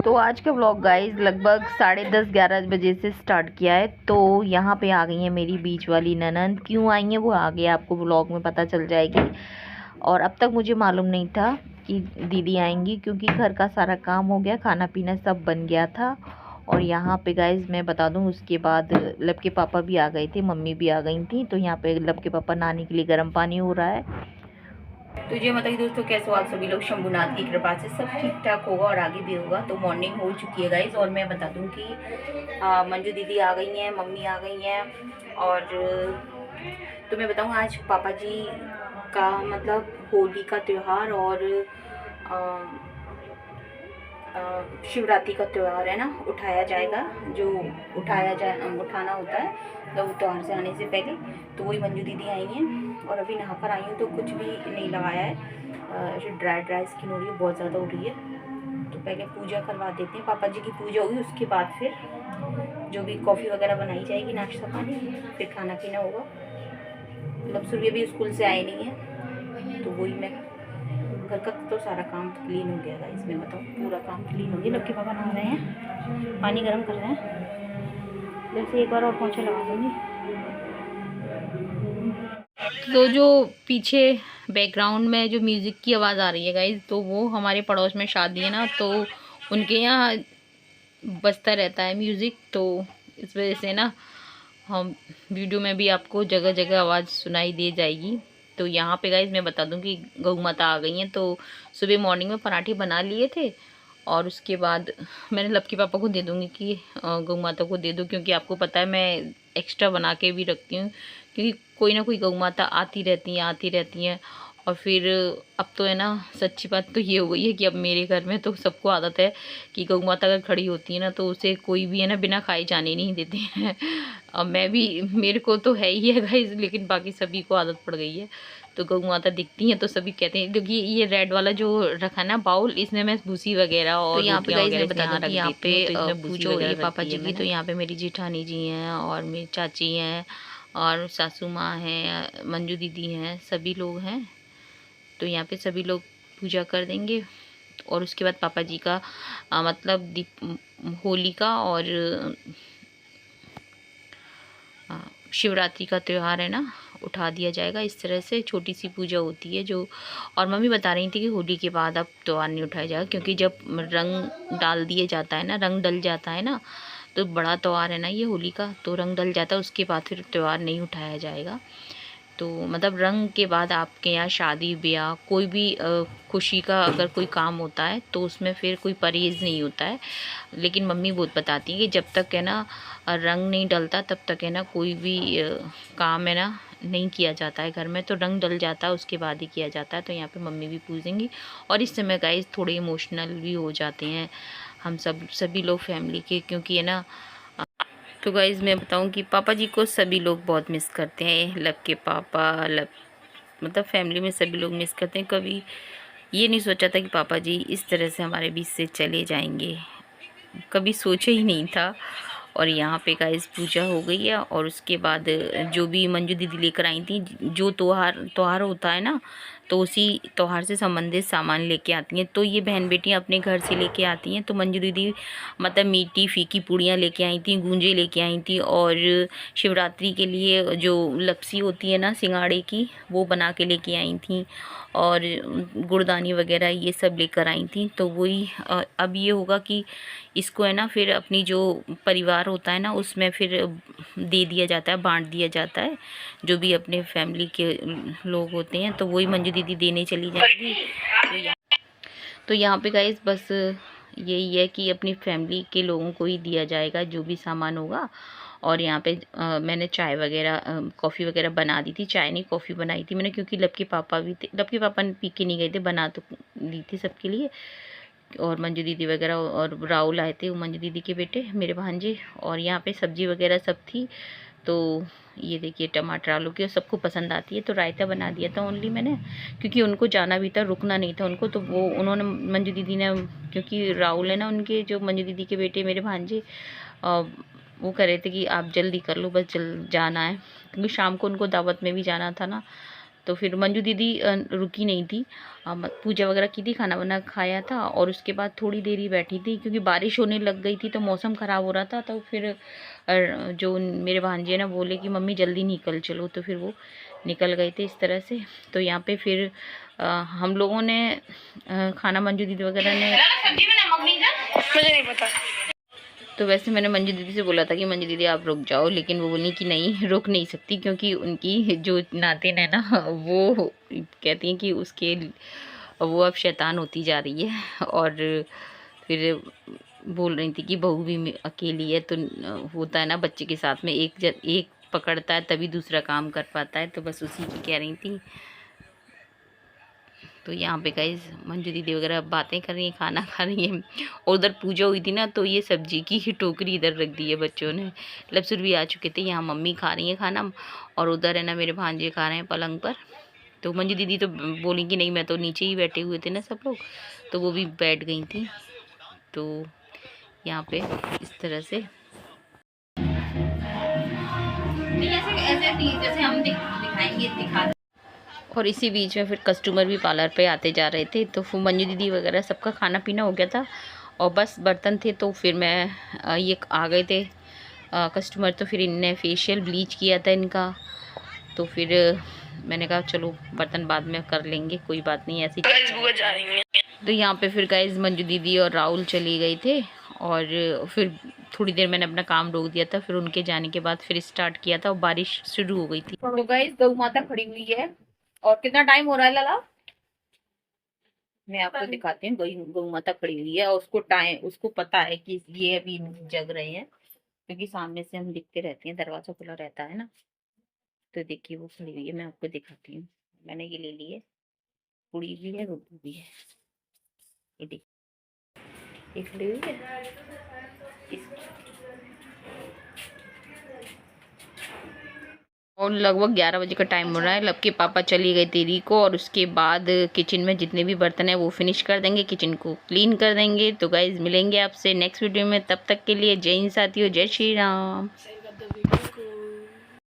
तो आज का व्लॉग गाइस लगभग 10:30-11 बजे से स्टार्ट किया है। तो यहाँ पे आ गई है मेरी बीच वाली ननंद। क्यों आई है वो आगे आपको व्लॉग में पता चल जाएगी। और अब तक मुझे मालूम नहीं था कि दीदी आएंगी, क्योंकि घर का सारा काम हो गया, खाना पीना सब बन गया था। और यहाँ पे गाइस मैं बता दूँ, उसके बाद लब के पापा भी आ गए थे, मम्मी भी आ गई थी। तो यहाँ पे लब के पापा नहाने के लिए गर्म पानी हो रहा है। तो ये मतलब दोस्तों, कैसे हो आप सभी लोग। शंभुनाथ की कृपा से सब ठीक ठाक होगा और आगे भी होगा। तो मॉर्निंग हो चुकी है गाइज, और मैं बता दूं कि मंजू दीदी आ गई हैं, मम्मी आ गई हैं। और तो मैं बताऊं, आज पापा जी का मतलब होली का त्यौहार और शिवरात्रि का त्यौहार है ना, उठाया जाएगा। जो उठाना होता है मतलब त्यौहार से आने से पहले। तो वही मंजू दीदी आई हैं और अभी नहा कर आई हूँ, तो कुछ भी नहीं लगाया है। ड्राई स्किन हो रही है, बहुत ज़्यादा हो रही है। तो पहले पूजा करवा देते हैं, पापा जी की पूजा होगी, उसके बाद फिर जो भी कॉफ़ी वगैरह बनाई जाएगी, नाश्ता पानी, फिर खाना पीना होगा। मतलब सूर्य भी स्कूल से आए नहीं है, तो वही मैं घर का तो सारा काम तो क्लीन हो गया गाइस। मैं बताऊँ, पूरा काम क्लीन हो गया। लक्की पापा नहा रहे हैं, पानी गर्म कर रहे हैं। जैसे एक बार और पोंछा लगा दूँगी। तो जो पीछे बैकग्राउंड में जो म्यूज़िक की आवाज़ आ रही है गाइस, तो वो हमारे पड़ोस में शादी है ना, तो उनके यहाँ बजता रहता है म्यूज़िक। तो इस वजह से ना हम वीडियो में भी आपको जगह जगह आवाज़ सुनाई दे जाएगी। तो यहाँ पे गाइस मैं बता दूं कि गौ माता आ गई हैं। तो सुबह मॉर्निंग में पराठे बना लिए थे, और उसके बाद मैंने लक्की पापा को दे दूँगी कि गौ माता को दे दूँ, क्योंकि आपको पता है मैं एक्स्ट्रा बना के भी रखती हूँ, क्योंकि कोई ना कोई गौ माता आती रहती हैं। और फिर अब तो है ना, सच्ची बात तो ये हो गई है कि अब मेरे घर में तो सबको आदत है कि गौ माता अगर खड़ी होती है ना, तो उसे कोई भी है ना बिना खाए जाने नहीं देते हैं। अब मैं भी, मेरे को तो है ही है गाइस, लेकिन बाकी सभी को आदत पड़ गई है। तो गौ माता दिखती हैं तो सभी कहते हैं, क्योंकि ये रेड वाला जो रखा है ना बाउल, इसमें मैं भूसी वगैरह और तो यहाँ पे गाइस मैं बता दूँ कि यहाँ पे पूजा हो रही है पापा जी की। तो यहाँ पे मेरी जेठानी जी हैं और मेरी चाची हैं और सासू माँ हैं, मंजू दीदी हैं, सभी लोग हैं। तो यहाँ पे सभी लोग पूजा कर देंगे। और उसके बाद पापा जी का मतलब होली का और शिवरात्रि का त्यौहार है ना, उठा दिया जाएगा। इस तरह से छोटी सी पूजा होती है जो। और मम्मी बता रही थी कि होली के बाद अब त्यौहार नहीं उठाया जाएगा, क्योंकि जब रंग डाल दिए जाता है ना, रंग डल जाता है ना, तो बड़ा त्यौहार है ना ये होली का, तो रंग डल जाता है, उसके बाद फिर त्यौहार नहीं उठाया जाएगा। तो मतलब रंग के बाद आपके यहाँ शादी ब्याह कोई भी खुशी का अगर कोई काम होता है, तो उसमें फिर कोई परहेज़ नहीं होता है। लेकिन मम्मी बहुत बताती है कि जब तक है ना रंग नहीं डलता, तब तक है ना कोई भी काम है ना नहीं किया जाता है घर में। तो रंग डल जाता है, उसके बाद ही किया जाता है। तो यहाँ पे मम्मी भी पूजेंगी। और इस समय गाइस थोड़े इमोशनल भी हो जाते हैं हम सभी लोग फैमिली के, क्योंकि है ना। तो गाइज़ मैं बताऊं कि पापा जी को सभी लोग बहुत मिस करते हैं। लब के पापा, लब मतलब फैमिली में सभी लोग मिस करते हैं। कभी ये नहीं सोचा था कि पापा जी इस तरह से हमारे बीच से चले जाएंगे, कभी सोचा ही नहीं था। और यहाँ पे गाइस पूजा हो गई है, और उसके बाद जो भी मंजू दीदी लेकर आई थी, जो त्योहार होता है ना, तो उसी त्योहार से संबंधित सामान लेके आती हैं। तो ये बहन बेटियाँ अपने घर से लेके आती हैं। तो मंजू दीदी मतलब मीठी फीकी पूड़ियाँ लेके आई थी, गूंजे लेके आई थी, और शिवरात्रि के लिए जो लपसी होती है ना सिंगाड़े की, वो बना के लेके आई थी, और गुड़दानी वगैरह ये सब लेकर आई थी। तो वही अब ये होगा कि इसको है ना फिर अपनी जो परिवार होता है ना, उसमें फिर दे दिया जाता है, बांट दिया जाता है, जो भी अपने फैमिली के लोग होते हैं। तो वही मंजू दीदी देने चली जाएगी। तो यहाँ पे गाइस बस यही है कि अपनी फैमिली के लोगों को ही दिया जाएगा जो भी सामान होगा। और यहाँ पे मैंने चाय वगैरह कॉफ़ी वगैरह बना दी थी। चाय नहीं, कॉफ़ी बनाई थी मैंने, क्योंकि लब के पापा भी थे। लब के पापा पी के नहीं गए थे, बना तो दी थी सबके लिए। और मंजू दीदी वगैरह और राहुल आए थे, वो मंजू दीदी के बेटे, मेरे भांजे। और यहाँ पे सब्जी वगैरह सब थी। तो ये देखिए टमाटर आलू की, और सबको पसंद आती है। तो रायता बना दिया था ओनली मैंने, क्योंकि उनको जाना भी था, रुकना नहीं था उनको। तो वो उन्होंने मंजू दीदी ने, क्योंकि राहुल है ना उनके, जो मंजू दीदी के बेटे मेरे भांजे, वो कह रहे थे कि आप जल्दी कर लो, बस जाना है, क्योंकि शाम को उनको दावत में भी जाना था ना। तो फिर मंजू दीदी रुकी नहीं थी, पूजा वगैरह की थी, खाना वाना खाया था और उसके बाद थोड़ी देर ही बैठी थी क्योंकि बारिश होने लग गई थी तो मौसम ख़राब हो रहा था। तो फिर जो मेरे भांजे ना बोले कि मम्मी जल्दी निकल चलो, तो फिर वो निकल गए थे इस तरह से। तो यहाँ पे फिर हम लोगों ने खाना, मंजू दीदी वगैरह ने, मुझे नहीं पता। तो वैसे मैंने मंजू दीदी से बोला था कि मंजू दीदी आप रुक जाओ, लेकिन वो बोली कि नहीं रुक नहीं सकती क्योंकि उनकी जो नातिन है ना वो कहती हैं कि उसके वो अब शैतान होती जा रही है। और फिर बोल रही थी कि बहू भी अकेली है, तो होता है ना बच्चे के साथ में एक पकड़ता है तभी दूसरा काम कर पाता है, तो बस उसी की कह रही थी। तो यहाँ पे गाइस मंजू दीदी वगैरह बातें कर रही हैं, खाना खा रही हैं। और उधर पूजा हुई थी ना, तो ये सब्जी की ही टोकरी इधर रख दी है बच्चों ने। लपसुर भी आ चुके थे, यहाँ मम्मी खा रही हैं खाना और उधर है ना मेरे भांजे खा रहे हैं पलंग पर। तो मंजू दीदी तो बोली कि नहीं मैं तो नीचे ही बैठे हुए थे ना सब लोग, तो वो भी बैठ गई थी। तो यहाँ पे इस तरह से जैसे हम दिखाएंगे दिखा। और इसी बीच में फिर कस्टमर भी पार्लर पे आते जा रहे थे, तो फिर मंजू दीदी वगैरह सबका खाना पीना हो गया था और बस बर्तन थे। तो फिर मैं ये आ गए थे कस्टमर, तो फिर इनने फेशियल ब्लीच किया था इनका। तो फिर मैंने कहा चलो बर्तन बाद में कर लेंगे, कोई बात नहीं ऐसी जा रही है। तो यहाँ पे फिर गाइस मंजू दीदी और राहुल चले गए थे और फिर थोड़ी देर मैंने अपना काम रोक दिया था। फिर उनके जाने के बाद फिर स्टार्ट किया था और बारिश शुरू हो गई थी। तो गाइस गौ माता खड़ी हुई है और कितना टाइम हो रहा है लाला, मैं आपको दिखाती हूँ। गौ माता खड़ी हुई है और उसको पता है कि ये अभी जग रहे हैं क्योंकि सामने से हम दिखते रहते हैं, दरवाजा खुला रहता है ना। तो देखिए वो खड़ी हुई है, मैं आपको दिखाती हूँ। मैंने ये ले ली है, पूड़ी भी है रोटी भी है, ये देखिए ये खड़ी हुई है। और लगभग 11 बजे का टाइम हो रहा है। लब के पापा चली गई तेरी को और उसके बाद किचन में जितने भी बर्तन है वो फिनिश कर देंगे, किचन को क्लीन कर देंगे। तो गाइज मिलेंगे आपसे नेक्स्ट वीडियो में, तब तक के लिए जय हिंद साथियों, जय श्री राम।